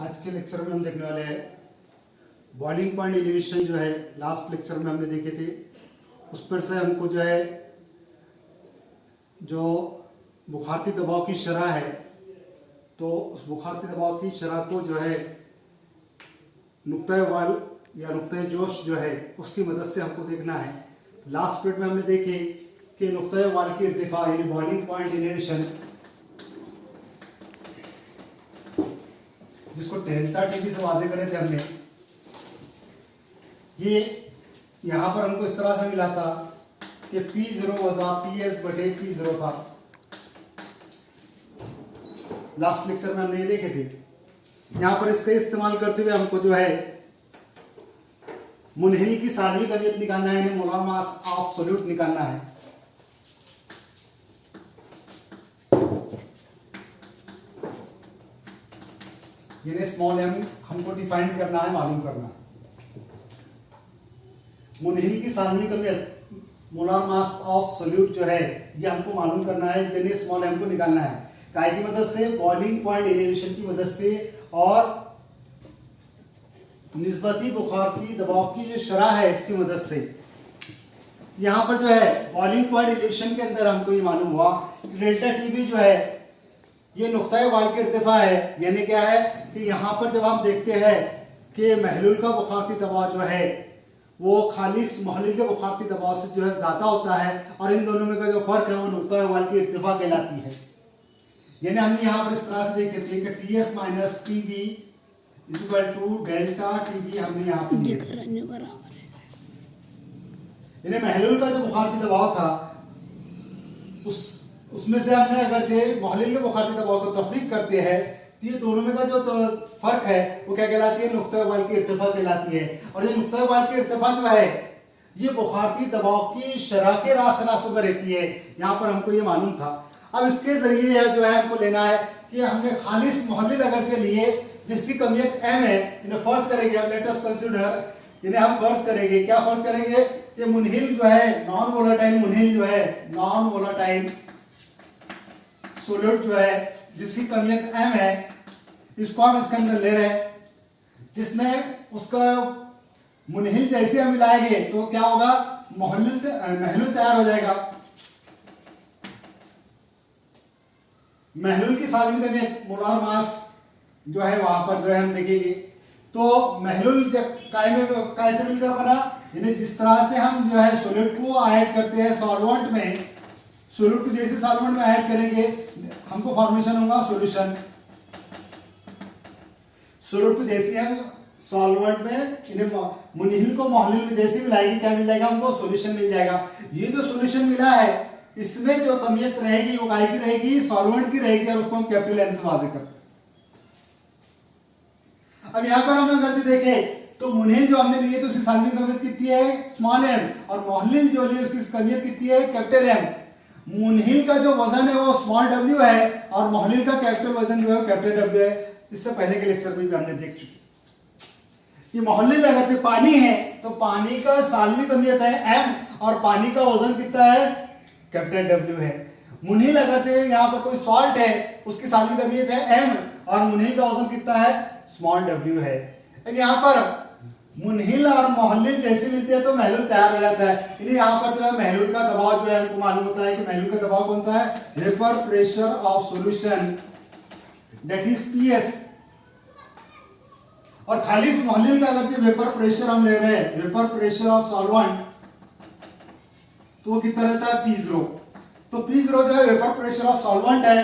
आज के लेक्चर में हम देखने वाले हैं बॉइलिंग पॉइंट एलिवेशन। जो है लास्ट लेक्चर में हमने देखे थे, उस पर से हमको जो है जो बुखारती दबाव की शरह है, तो उस बुखारती दबाव की शरह को जो है नुक्ता वाल या नुक्ता जोश जो है उसकी मदद से हमको देखना है। लास्ट पीरियड में हमने देखे कि नुक्ता वाल की इर्तिफा यानी बॉइलिंग पॉइंट एलिवेशन, जिसको डेल्टा टीबी से वाजे करे थे हमने, ये यहां पर हमको इस तरह से मिला था कि P0 वजा PS बटे P0 था। लास्ट लेक्चर में हमने ये देखे थे। यहां पर इसका इस्तेमाल करते हुए हमको जो है मुनहिल की सार्वनिक अहमियत निकालना है, यानी मोलार मास ऑफ सॉल्यूट निकालना है। यानी स्मॉल m हमको डिफाइन करना है, मालूम करना है। मुनहिल की सार्वनिक अहमियत मोलार मास ऑफ सॉल्यूट जो है ये हमको मालूम करना है, यानी स्मॉल m को निकालना है। काय की मदद से? बॉइलिंग पॉइंट एलिवेशन की मदद से और निस्बती बुखारती दबाव की जो शरह है इसकी मदद से। यहां पर जो है बॉइलिंग पॉइंट एलिवेशन के अंदर हमको ये मालूम हुआ कि डेल्टा टीबी जो है ये नुक्ता वाल की इर्तिफा है। यानी क्या है कि यहाँ पर जब हम देखते हैं कि महलूल का बुखारती दबाव जो है वो खालिस महलूल के बुखारती दबाव से जो है ज्यादा होता है, और इन दोनों में का जो फर्क है वो नुक्ता वाल की इर्तिफा कहलाती है। यानी हमने यहाँ पर इस तरह से देखे थे कि TS minus TB equal to delta TB हमने यहाँ पे लिया। यानी महलूल का जो बुखारती दबाव था उसमें से हमने अगर से महलूल के बुखारती दबाव को तफरीक करते हैं तो ये दोनों में का जो फर्क है वो क्या कहलाती है? नुक्ता वाल की इर्तिफा कहलाती है। और ये नुक्ता वाल की इर्तिफा जो है ये बुखारती दबाव की शरह के रास्ते पर रहती है। यहाँ पर हमको ये मालूम था। अब इसके जरिए जो है हमको लेना है कि हमने खालिस महलूल अगर से लिए जिसकी कमियत m है, इन्हें फर्ज करेंगे। अब लेट अस कंसीडर, इन्हें हम फर्ज करेंगे। क्या फर्ज करेंगे? कि मुनहिल जो है नॉन वोलेटाइल मुनहिल जो है नॉन वोलेटाइल सॉल्यूट जो है जिसकी कमियत m है, इसको हम इसके अंदर ले रहे हैं, जिसमें उसका मुनहिल जैसे हम मिलाएंगे तो क्या होगा? महलूल तैयार हो जाएगा। महलूल की सार्वनिक अहमियत मोलार मास जो है वहां पर जो है हम देखेंगे। तो महलूल जब काय से मिलकर बना, यानी जिस तरह से हम जो है सॉल्यूट को ऐड करते हैं सॉल्वेंट में, सॉल्यूट को जैसे सॉल्वेंट में ऐड करेंगे हमको फॉर्मेशन होगा सॉल्यूशन। सॉल्यूट को जैसे हम सॉल्वेंट में इन्हें मुनहिल को महलूल में जैसे मिलाएंगे क्या मिल जाएगा? हमको सॉल्यूशन मिल जाएगा। ये जो सॉल्यूशन मिला है इसमें जो कमियत रहेगी वो काय की रहेगी? सॉल्वेंट की रहेगी, और उसको हम कैपिटल N से वाजे करते हैं। अब यहाँ पर हम अगर से देखें तो मुनहिल जो हमने लिए तो उसकी सार्वनिक कमियत कितनी है? स्मॉल m, और महलूल जो लिए उसकी कमियत कितनी है? Capital M। मुनहिल का जो वजन है वो स्मॉल w है और महलूल का कैपिटल वजन जो है कैपिटल W है। इससे पहले के लेक्चर में भी हमने देख चुके। ये महलूल अगर से पानी है तो पानी का सार्वनिक कमियत है m और पानी का वजन कितना है? कैपिटल W है। मुनहिल अगर से यहाँ पर कोई सॉल्ट है उसकी सार्वनिक कमियत है m और मुनहिल का वजन कितना है? स्मॉल w है। यहाँ पर मुनहिल और महलूल जैसे मिलते हैं तो महलूल तैयार हो जाता है। यानी यहाँ पर जो है महलूल का दबाव जो है हमको मालूम होता है कि महलूल का दबाव कौन सा है? Vapour pressure of solution that is PS। और खालिस महलूल का अगर से वेपर प्रेशर हम ले रहे हैं, वेपर प्रेशर ऑफ सॉल्वेंट, तो कितना रहता है? P0। तो P0 जो है वेपर प्रेशर ऑफ सॉल्वेंट है,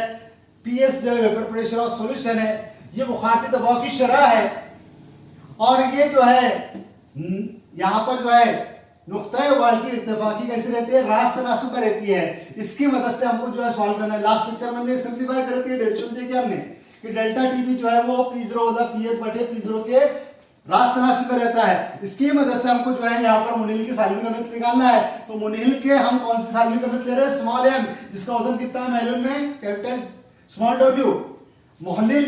PS जो है वेपर प्रेशर ऑफ सॉल्यूशन है। ये बुखारती दबाव की शरह है, और ये जो है यहां पर जो है नुक्ता वाल की इर्तिफा की कैसी रहती है? रास्ते पर रहती है। इसकी मदद से हमको जो है सॉल्व करना है। लास्ट लेक्चर में हमने सिंपलीफाई करती है, डेरिवेशन देखी हमने कि डेल्टा टीबी जो है वो P0 वजा PS बटे P0 के रास्ते पर रहता है। इसकी मदद से हमको जो है यहाँ पर मुनहिल की सार्वनिक अहमियत निकालना है। तो मुनहिल के हम कौन सी सार्वनिक अहमियत ले रहे हैं? स्मॉल m, जिसका वजन कितना है महलूल में? Capital small w। महलूल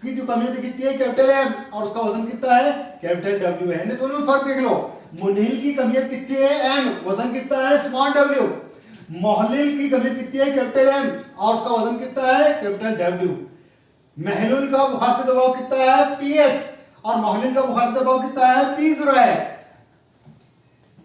की जो कमियत कितनी है? कैपिटल M, और उसका वजन कितना है? कैपिटल W है। दोनों में फर्क देख लो। मुनहिल की कमियत कितनी है? M, वजन कितना है? Small w। महलूल की कमियत कितनी है? कैपिटल M, और उसका वजन कितना है? Capital W। महलूल का बुखारती दबाव कितना है PS और महलूल का बुखारती दबाव कितना है P0 है।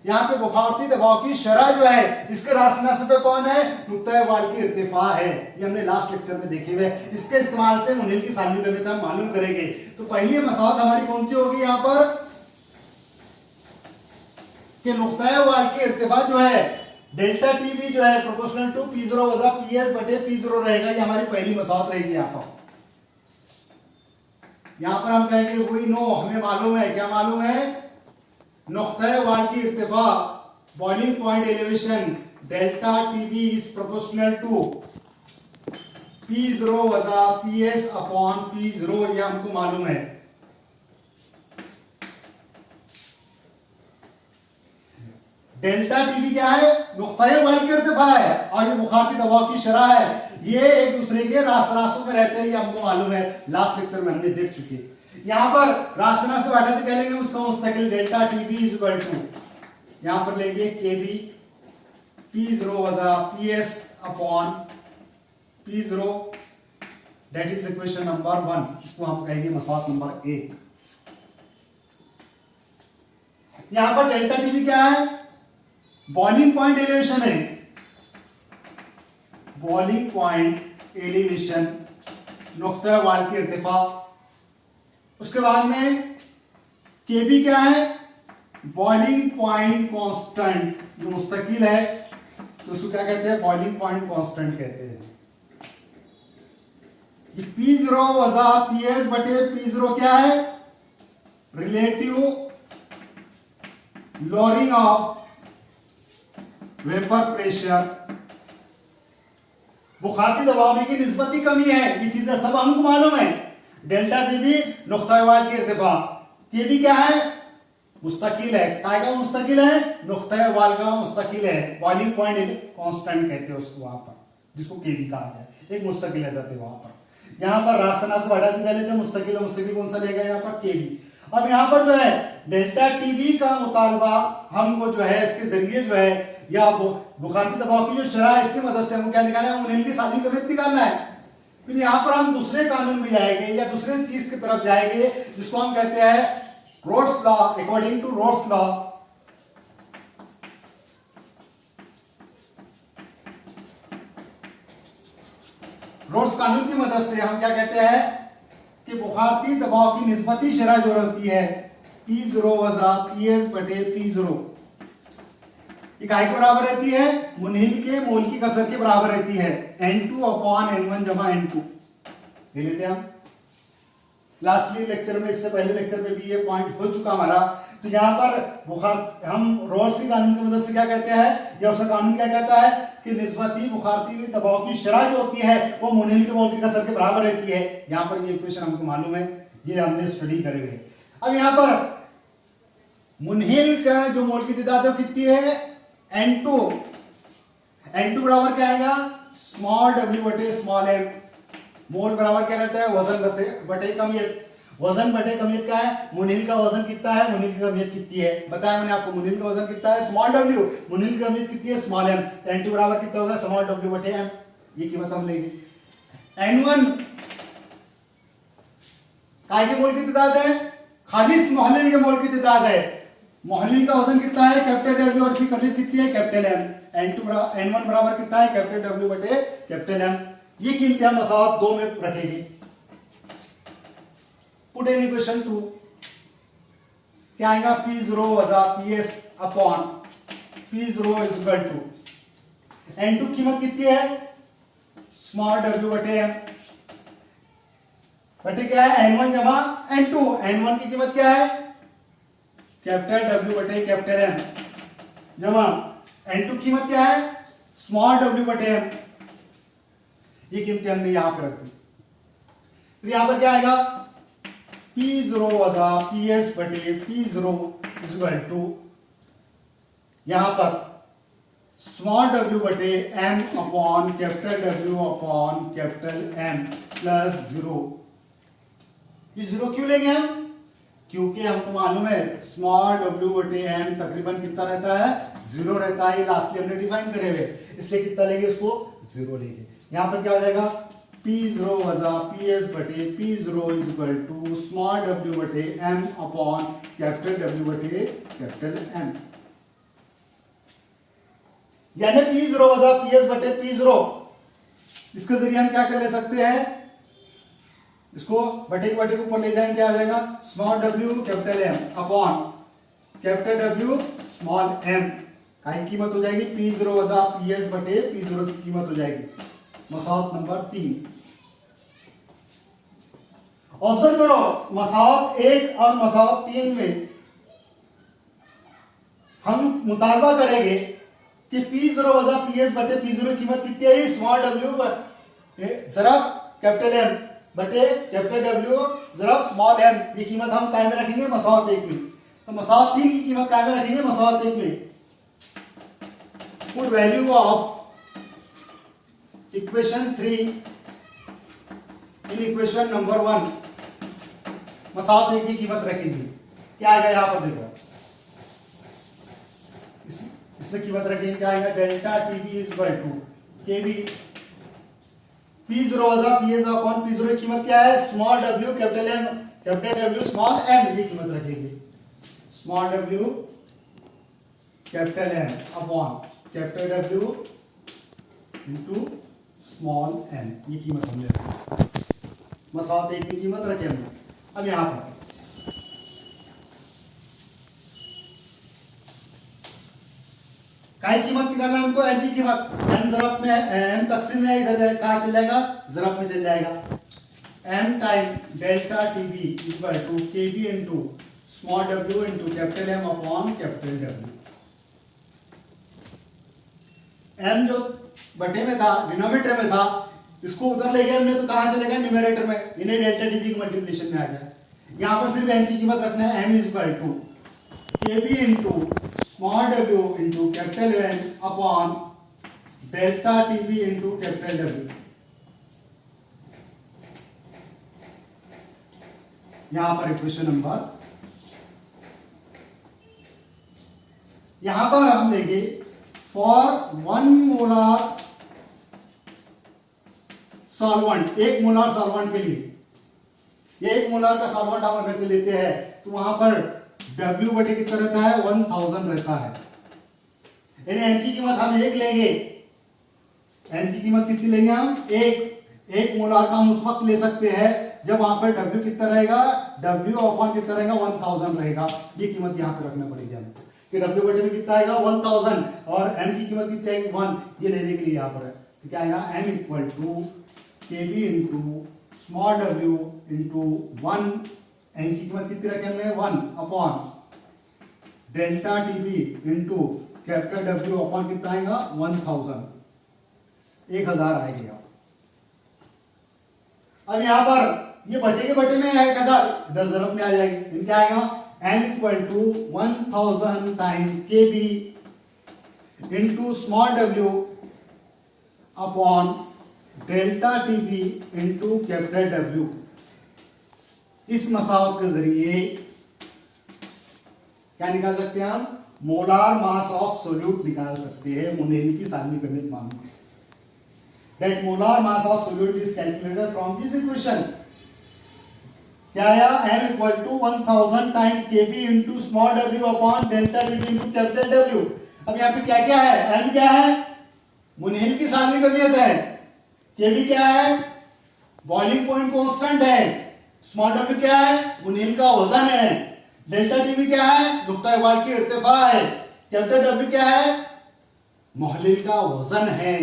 यहाँ पे बुखारती दबाव की शरह जो है इसके राशि पे कौन है नुक्ता वाल की इर्तिफा है। ये हमने लास्ट लेक्चर में देखे हुए। इसके इस्तेमाल से मुनील की सालवी कमियत हम मालूम करेंगे। तो पहली मसौत हमारी कौन सी होगी यहाँ पर कि नुक्ता वाल की इर्तिफा जो है डेल्टा टीबी जो है प्रोपोर्शनल टू P0 वजा PS बटे P0 रहेगा। ये हमारी पहली मसौत रहेगी। यहाँ पर हम कहेंगे वी नो, हमें मालूम है। क्या मालूम है नुक्ता वाल की इर्तिफा boiling point elevation delta TB is proportional to P0 वजा PS अपॉन P0। ये हमको मालूम है। डेल्टा टीबी क्या है नुक्ता वाल की इर्तिफा है और ये बुखारती दबाव की शरह है। ये एक दूसरे के रास्तों में रहते हैं। ये हमको मालूम है, लास्ट लेक्चर में हमने देख चुके। यहां पर रास्ता से बैठा क्या लेंगे उसका मुस्तकिल delta TB is equal to यहां पर लेंगे केबी P0 वजा PS upon P0 that is equation number 1। इसको हम कहेंगे मसौत नंबर 1। यहां पर डेल्टा टीबी क्या है बॉइलिंग पॉइंट एलिवेशन है। बॉइलिंग पॉइंट एलिवेशन नुक्ता वाल की इर्तिफा। उसके बाद में केबी क्या है बॉइलिंग पॉइंट कांस्टेंट जो मुस्तकिल है तो उसको क्या कहते हैं बॉइलिंग पॉइंट कांस्टेंट कहते हैं। ये P0 वजा PS बटे P0 क्या है relative lowering of vapour pressure. बुखारती दबाव में की निस्बती कमी है। ये चीजें सब हमको मालूम है। डेल्टा टीबी नुक्ता वाल की इर्तिफा, केबी क्या है मुस्तकिल है। काय का मुस्तकिल है नुक्ता वाल का मुस्तकिल है। बॉइलिंग पॉइंट कांस्टेंट कहते हैं उसको वहां पर जिसको केबी कहा जाए। एक मुस्तकिल है वहां पर। यहाँ पर रास्ता से बढ़ाते पहले थे मुस्तकिल कौन सा लेगा यहाँ पर केबी। अब यहाँ पर जो है डेल्टा टीबी का मुतालबा हमको जो है इसके जरिए जो है या बुखारती दबाव की जो शरह है इसकी मदद से हमको क्या निकालना है मुनील की सालवी कमियत निकालना है। फिर यहाँ पर हम दूसरे कानून में जाएंगे या दूसरे चीज की तरफ जाएंगे जिसको हम कहते हैं Raoult's law. According to Raoult's law Raoult's कानून की मदद से हम क्या कहते हैं कि बुखारती दबाव की निस्बती शरह जो होती है P0 वजा PS बटे P0 ये काय के बराबर रहती है मुनील के मोल की कसर के बराबर रहती है N2 अपॉन N1 जमा N2। ले लेते हैं हम लास्टली लेक्चर में, इससे पहले लेक्चर में भी ये पॉइंट हो चुका हमारा। तो यहाँ पर बुखार हम रोड्स के कानून की मदद से क्या कहते हैं या उसका कानून क्या कहता है कि निस्बती बुखारती दबाव की शरह जो होती है वो मुनील के मोल की कसर के बराबर रहती है। यहाँ पर ये इक्वेशन हमको मालूम है, ये हमने स्टडी करे हुए। अब यहाँ पर मुनील का जो मोल की तादाद है कितनी है N2 बराबर क्या आएगा स्मॉल w बटे स्मॉल m। मोल बराबर क्या रहता है वजन बटे कमियत। वजन बटे कमियत क्या है मुनील का वजन कितना है मुनील की कमियत कितनी है बताया मैंने आपको। मुनील का वजन कितना है स्मॉल w, मुनील की कमियत कितनी है स्मॉल m। तो N2 बराबर कितना होगा स्मॉल w बटे m। ये कीमत हम लेंगे। N1 काय के मोल की तादाद है खालिस मोहलिल के मोल की तादाद है। मोहलिल का वजन कितना है कैपिटल W और इसकी कमियत कितनी है कैपिटल M। N1 बराबर कितना है कैपिटल W बटे कैपिटल M। ये कीमतें हम मसौत 2 में रखेंगे। पुट इन इक्वेशन 2 क्या आएगा P0 वजा PS upon P0 is equal to N2 कीमत कितनी है स्मॉल w बटे M बटे क्या है N1 जमा N2। N1 की कीमत क्या है कैपिटल W बटे कैपिटल M जमा N2 कीमत क्या है स्मॉल w बटे M। ये कीमतें हमने यहां पर रख दी। फिर यहां पर क्या आएगा P0 वजा PS बटे P0 इज इक्वल टू यहां पर स्मॉल w बटे M upon capital W upon capital M plus 0। ये 0 क्यों लेंगे हम क्योंकि हमको मालूम है स्मॉल w बटे M तकरीबन कितना रहता है 0 रहता है। लास्टली हमने डिफाइन करे हुए इसलिए कितना लेंगे इसको 0 लेंगे। यहां पर क्या हो जाएगा P0 वजा PS बटे P0 is equal to small w बटे m अपॉन कैपिटल W बटे कैपिटल M। यानी P0 वजा PS बटे P0, इसके जरिए हम क्या कर ले सकते हैं, इसको बटे के ऊपर ले जाएंगे, क्या आ जाएगा small w capital M upon capital W small m। काय की कीमत हो जाएगी P0 वजा PS बटे P0 की कीमत हो जाएगी। मसावत नंबर 3। ऑब्जर्व करो, मसावत 1 और मसावत 3 में हम मुतालबा करेंगे कि P0 वजा PS बटे P0 की कीमत कितनी है, स्मॉल w ज़रफ कैपिटल M बटे कैपिटल W ज़रफ स्मॉल m। ये कीमत हम काय में रखेंगे मसावत 1 में। तो मसावत 3 की कीमत काय में रखेंगे मसावत 1 में। Put value of equation 3 in equation number 1। मसावत 1 की कीमत रखेंगे, क्या आएगा यहां पर देखो, इसमें कीमत रखेंगे, क्या आएगा delta TB is equal to KB P0 वजा PS अपॉन P0 की कीमत क्या है small w capital M capital W small m। ये कीमत रखेंगे small w capital M upon capital W into small m। ये कीमत हमने रखी, मसावत 1 की कीमत रखे हमने। अब यहां पर काय कीमत निकालना है हमको, m की कीमत। m ज़रफ में m तकसीम में इधर कहां चल जाएगा, ज़रफ में चल जाएगा। m time delta TB equal to KB into small w into capital M upon capital W। m जो बटे में था, डिनोमिनेटर में था, इसको उधर ले गए हमने तो कहां चलेगा न्यूमरेटर में, इन्हें डेल्टा टीबी की मल्टीप्लिकेशन में आ गया। यहां पर सिर्फ m की कीमत रखना है, m is equal to KB into small w into capital M upon delta TB into capital W। यहां पर इक्वेशन नंबर, यहां पर हम लेंगे for 1 molar solvent, 1 molar solvent के लिए, ये 1 मोलार का सॉल्वेंट हम अगर से लेते हैं तो वहां पर W बटे कितना रहता है 1000 रहता है। यानी M की कीमत हम 1 लेंगे, M की कीमत कितनी लेंगे हम 1 मोलार का हम उस वक्त ले सकते हैं जब वहां पर W कितना रहेगा, W अपॉन कितना रहेगा 1000 रहेगा। ये कीमत यहां पे रखना पड़ेगी हमको कि W बटे में कितना आएगा 1000 और M की कीमत कितनी आएगी 1। ये लेने के लिए यहां पर है तो क्या आएगा M equal to KB into small w into 1, m की कीमत कितनी रखे हमने 1 upon delta TB into capital W upon कितना आएगा 1000 आएगी। अब यहां पर ये बटे के बटे में है 1000, इधर ज़रफ में आ जाएगी, क्या आएगा m equal to 1000 time KB into small w upon delta TB into capital W। इस मसावत के जरिए क्या निकाल सकते हैं हम, मोलार मास ऑफ सोल्यूट निकाल सकते हैं, मुनेली की सालमी कमित मालूम कर सकते हैं। That molar mass of solute is calculated from this equation. क्या आया m equal to 1000 time KB into small w upon delta TB into capital W। अब यहाँ पे क्या क्या है, m क्या है मुनेली की सालमी कमियत है, KB क्या है बॉइलिंग पॉइंट कांस्टेंट है, स्मॉल w क्या है मुनील का वजन है, डेल्टा टीबी क्या है नुक्ता इवाल की इर्तिफा है, कैपिटल W क्या है मोहलिल का वजन है।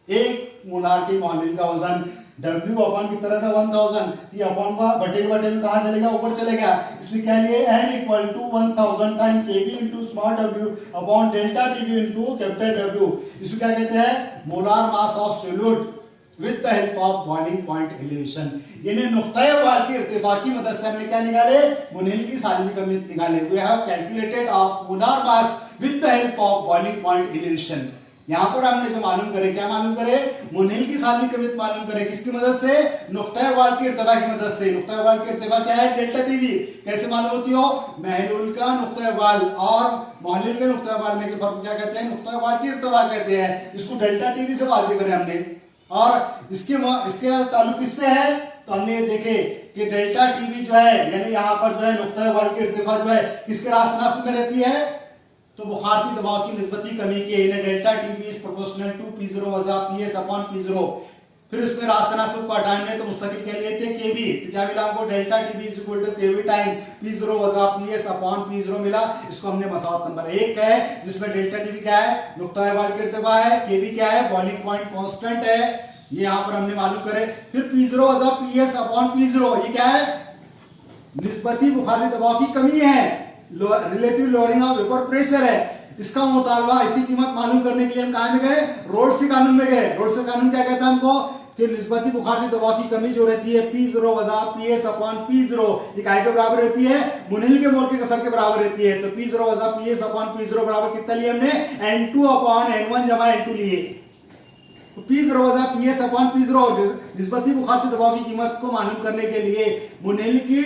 1 मोलार के मोहलिल का वजन W अपॉन की तरह था 1000, ये अपॉन का बटे के बटे में कहां चलेगा ऊपर चलेगा, इसलिए क्या लिए m equal to 1000 time KB into small w upon delta TB into capital W। इसको क्या कहते हैं molar mass of solute with the help of boiling point elevation। यानी नुक्ता वार की इर्तिफा की मदद से हमने क्या निकाले मुनील की सालमी कमियत निकाले। we have calculated of molar mass with the help of boiling point elevation। यहाँ पर हमने जो मालूम करे, क्या मालूम करे मुनील की सालमी कमियत मालूम करे, किसकी मदद से नुक्ता वार की इर्तिफा की मदद से। नुक्ता वार की इर्तिफा क्या है डेल्टा टीबी, कैसे मालूम होती हो महलूल का नुक्ता वाल और मोहलिल के नुक्ता वाल में के फर्क क्या कहते हैं नुक्ता वार की इर्तिफा कहते हैं। इसको डेल्टा टीबी से वाज़ेह करे हमने और इसके ताल्लुक किससे है, तो हमने ये देखे कि डेल्टा टीवी जो है यानी यहाँ पर जो है नुक्ता वाल की इर्तिफा जो है किसके राशनास में रहती है, तो बुखारती दबाव की निस्बती कमी के delta TV is proportional to P0 वजा PS अपॉन P0। फिर उसमें राशनासुब को हटाने तो मुस्तकिल कह लिए थे केवी, तो क्या मिला हमको delta TV is equal to KV time P0 वजा PS अपॉन P0 मिला। इसको हमने मसावत नंबर 1 का है जिसमें डेल्टा टीवी क्या है, नुक्ता वाल की इर्तिफा है, केवी क्या है, बॉइलिंग पॉइंट कांस्टेंट है, ये यहाँ पर हमने मालूम करे। फिर P0 वजा PS अपॉन P0 ये क्या है, निस्बती बुखारी दबाव की कमी है, relative lowering of vapour pressure है। इसका मुतालबा, इसकी कीमत मालूम करने के लिए हम कहां में गए, रोल्स कानून में गए। रोल्स कानून क्या कहता है हमको कि निस्बती बुखारी दबाव की कमी जो रहती है P0 वजा PS अपॉन P0 ये काहे के बराबर रहती है, मुनील के मोल के कसर के बराबर रहती है। तो P0 वजा PS अपॉन P0 बराबर कितना लिए हमने, N2 अपॉन N1 जमा N2 लिए। तो P0 वजा PS अपॉन P0 निस्बती बुखारी दबाव की कीमत को मालूम करने के लिए मुनील की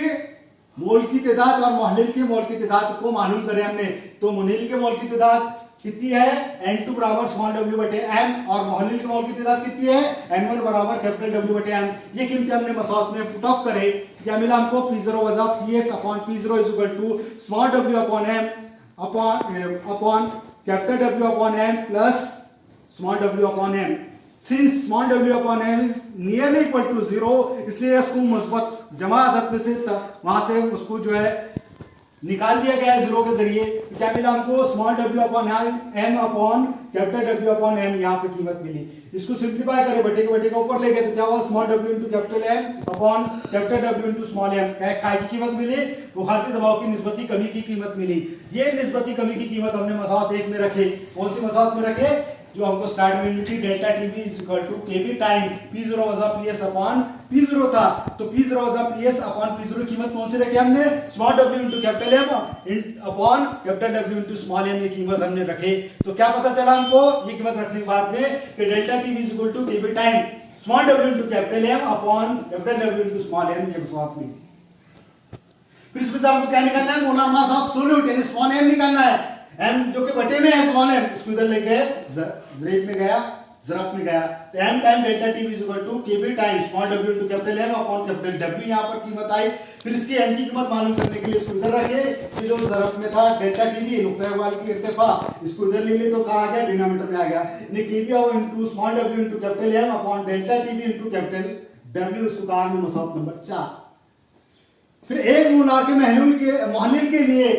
मोल की तादाद और मोहलिल के मोल की तादाद को मालूम करें हमने। तो मुनील के मोल की तादाद कितनी है, N2 बराबर स्मॉल w बटे m, और मोहलिल के मोल की तादाद कितनी है, N1 बराबर कैपिटल W बटे m। ये कीमतें हमने मसावत में पुट अप करे, क्या मिला हमको, P0 वजा PS upon P0 is equal to small w upon m upon capital W upon m plus small w upon m। Since small w upon m is nearly equal to 0, इसलिए इसको मुस्बत जमा आदत में से वहां से उसको जो है निकाल दिया गया है जीरो के जरिए। तो क्या मिला हमको, small w upon m upon capital W upon m यहाँ पे कीमत मिली। इसको सिंप्लीफाई करें, बटे के बटे का ऊपर ले गए तो क्या हुआ, small w into capital M upon capital W into small m। काय की कीमत मिली, बुखारती दबाव की निस्बती कमी की कीमत मिली। ये निस्बती कमी की कीमत हमने मसावत 1 में रखे। कौन सी मसावत में रखे, जो हमको स्टार्ट में मिली थी, delta TV is equal to KV time P0 वजा PS अपॉन P0 था। तो P0 वजा PS अपॉन P0 कीमत कौन सी रखी हमने, small w into capital M upon capital W into small m ये कीमत हमने रखे। तो क्या पता चला हमको ये कीमत रखने के बाद में कि delta TV is equal to KV time small w into capital M upon capital W into small m ये बात मिली। फिर इसमें से हमको क्या निकालना है, मोलार मास ऑफ सोल्यूट यानी स्मॉल m निकालना है। m जो कि बटे में है स्मॉल m, इसको इधर ले गए, जरेट में गया, जरफ में गया, तो m time delta TV is equal to KV time small w into capital M upon capital W यहां पर कीमत आई। फिर इसकी m की कीमत मालूम करने के लिए इसको इधर रखे, ये जो जरफ में था डेल्टा टीवी नुक्ता वाल की इर्तिफा, इसको इधर ले ले तो कहां आ गया, डिनोमिनेटर में आ गया, यानी KV into small w into capital M upon delta TV into capital W। इसको कहा हमने मसौत नंबर 4। फिर एक मोलार के मोहलिल के लिए,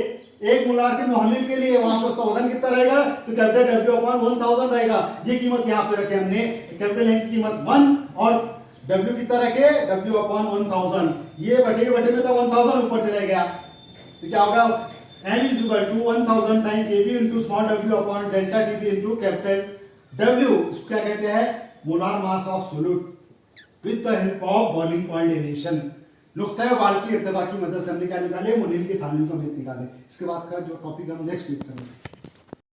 एक मोलार के मोहलिल के लिए वहां पर उसका वजन कितना रहेगा, तो कैपिटल W अपॉन 1000 रहेगा। ये कीमत यहाँ पे रखे हमने, कैपिटल M की कीमत 1 और W कितना रखे, W अपॉन 1000। ये बटे के बटे में तो 1000 ऊपर चले गया, तो क्या होगा, M is equal to 1000 time KV into small w upon delta TV into capital W। इसको क्या कहते हैं, molar mass of solute with the help of boiling point elevation. नुक्ता वाल की इर्तिफा की मदद से हमने क्या निकाले, मुनील के सामने को निकाले। इसके बाद का जो टॉपिक हम नेक्स्ट वीक करेंगे।